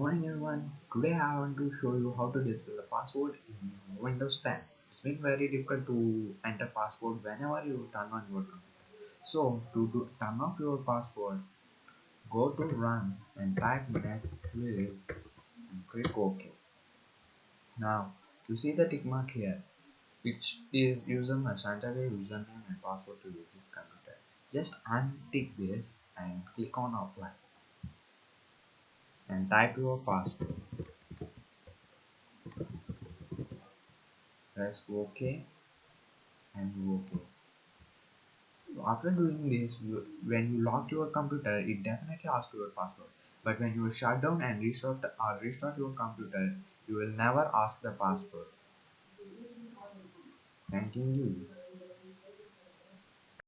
Morning everyone. Today I want to show you how to display the password in Windows 10. It's been very difficult to enter password whenever you turn on your computer. So turn off your password, go to run and type Netflix and click OK. Now you see the tick mark here, which is user must enter a username and password to use this computer. Just untick this and click on apply and type your password. Press OK and OK. After doing this, when you lock your computer, it definitely asks your password. But when you shut down and restart your computer, you will never ask the password. Continue.